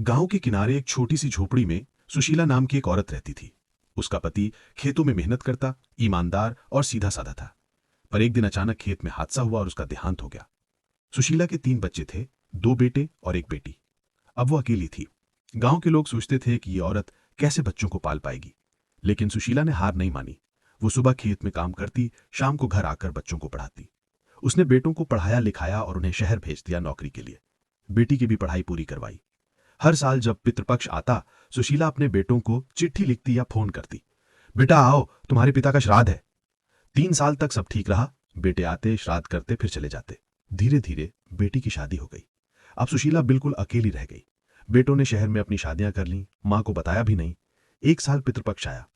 गांव के किनारे एक छोटी सी झोपड़ी में सुशीला नाम की एक औरत रहती थी। उसका पति खेतों में मेहनत करता, ईमानदार और सीधा साधा था। पर एक दिन अचानक खेत में हादसा हुआ और उसका देहांत हो गया। सुशीला के 3 बच्चे थे, 2 बेटे और 1 बेटी। अब वो अकेली थी। गांव के लोग सोचते थे कि ये औरत कैसे बच्चों को पाल पाएगी, लेकिन सुशीला ने हार नहीं मानी। वो सुबह खेत में काम करती, शाम को घर आकर बच्चों को पढ़ाती। उसने बेटों को पढ़ाया लिखाया और उन्हें शहर भेज दिया नौकरी के लिए। बेटी की भी पढ़ाई पूरी करवाई। हर साल जब पितृपक्ष आता, सुशीला अपने बेटों को चिट्ठी लिखती या फोन करती, बेटा आओ, तुम्हारे पिता का श्राद्ध है। 3 साल तक सब ठीक रहा। बेटे आते, श्राद्ध करते, फिर चले जाते। धीरे धीरे बेटी की शादी हो गई। अब सुशीला बिल्कुल अकेली रह गई। बेटों ने शहर में अपनी शादियां कर लीं, मां को बताया भी नहीं। 1 साल पितृपक्ष आया।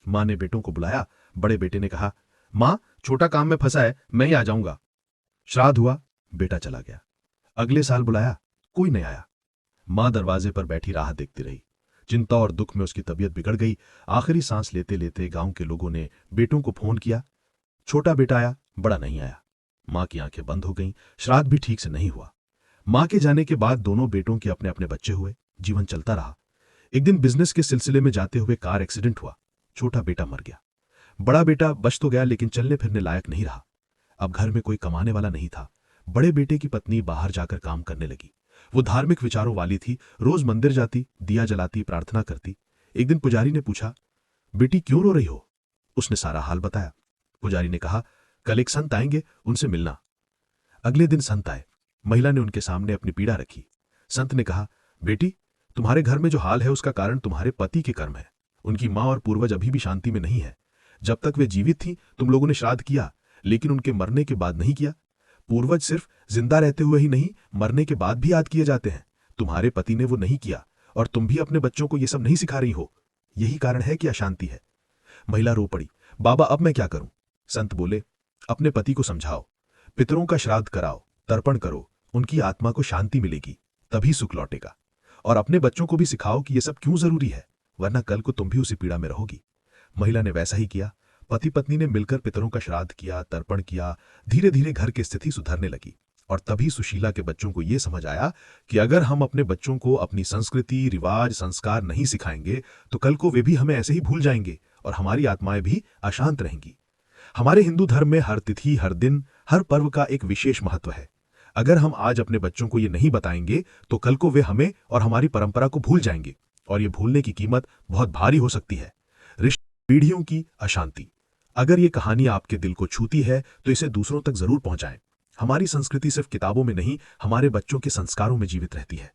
मां ने बेटों को बुलाया। बड़े बेटे ने कहा, मां, छोटा काम में फंसा है, मैं ही आ जाऊंगा। श्राद्ध हुआ, बेटा चला गया। अगले साल बुलाया, कोई नहीं आया। मां दरवाजे पर बैठी राह देखती रही। चिंता और दुख में उसकी तबीयत बिगड़ गई। आखिरी सांस लेते लेते गांव के लोगों ने बेटों को फोन किया। छोटा बेटा आया, बड़ा नहीं आया। मां की आंखें बंद हो गईं। श्राद्ध भी ठीक से नहीं हुआ। मां के जाने के बाद दोनों बेटों के अपने अपने बच्चे हुए। जीवन चलता रहा। एक दिन बिजनेस के सिलसिले में जाते हुए कार एक्सीडेंट हुआ। छोटा बेटा मर गया। बड़ा बेटा बच तो गया, लेकिन चलने फिरने लायक नहीं रहा। अब घर में कोई कमाने वाला नहीं था। बड़े बेटे की पत्नी बाहर जाकर काम करने लगी। वो धार्मिक विचारों वाली थी। रोज मंदिर जाती, दिया जलाती, प्रार्थना करती। एक दिन पुजारी ने पूछा, बेटी क्यों रो रही हो? उसने सारा हाल बताया। पुजारी ने कहा, कल एक संत आएंगे, उनसे मिलना। अगले दिन संत आए। महिला ने उनके सामने अपनी पीड़ा रखी। संत ने कहा, बेटी, तुम्हारे घर में जो हाल है उसका कारण तुम्हारे पति के कर्म है। उनकी मां और पूर्वज अभी भी शांति में नहीं है। जब तक वे जीवित थी तुम लोगों ने श्राद्ध किया, लेकिन उनके मरने के बाद नहीं किया। पूर्वज सिर्फ जिंदा रहते हुए ही नहीं, मरने के बाद भी याद किए जाते हैं। तुम्हारे पति ने वो नहीं किया, और तुम भी अपने बच्चों को ये सब नहीं सिखा रही हो। यही कारण है कि अशांति है। महिला रो पड़ी, बाबा अब मैं क्या करूं? संत बोले, अपने पति को समझाओ, पितरों का श्राद्ध कराओ, तर्पण करो, उनकी आत्मा को शांति मिलेगी, तभी सुख लौटेगा। और अपने बच्चों को भी सिखाओ कि यह सब क्यों जरूरी है, वरना कल को तुम भी उसी पीड़ा में रहोगी। महिला ने वैसा ही किया। पति पत्नी ने मिलकर पितरों का श्राद्ध किया, तर्पण किया। धीरे धीरे घर की स्थिति सुधरने लगी। और तभी सुशीला के बच्चों को यह समझ आया कि अगर हम अपने बच्चों को अपनी संस्कृति, रिवाज, संस्कार नहीं सिखाएंगे तो कल को वे भी हमें ऐसे ही भूल जाएंगे और हमारी आत्माएं भी अशांत रहेंगी। हमारे हिंदू धर्म में हर तिथि, हर दिन, हर पर्व का एक विशेष महत्व है। अगर हम आज अपने बच्चों को ये नहीं बताएंगे तो कल को वे हमें और हमारी परंपरा को भूल जाएंगे, और ये भूलने की कीमत बहुत भारी हो सकती है। रिश्ते, पीढ़ियों की अशांति। अगर ये कहानी आपके दिल को छूती है तो इसे दूसरों तक जरूर पहुंचाएं। हमारी संस्कृति सिर्फ किताबों में नहीं, हमारे बच्चों के संस्कारों में जीवित रहती है।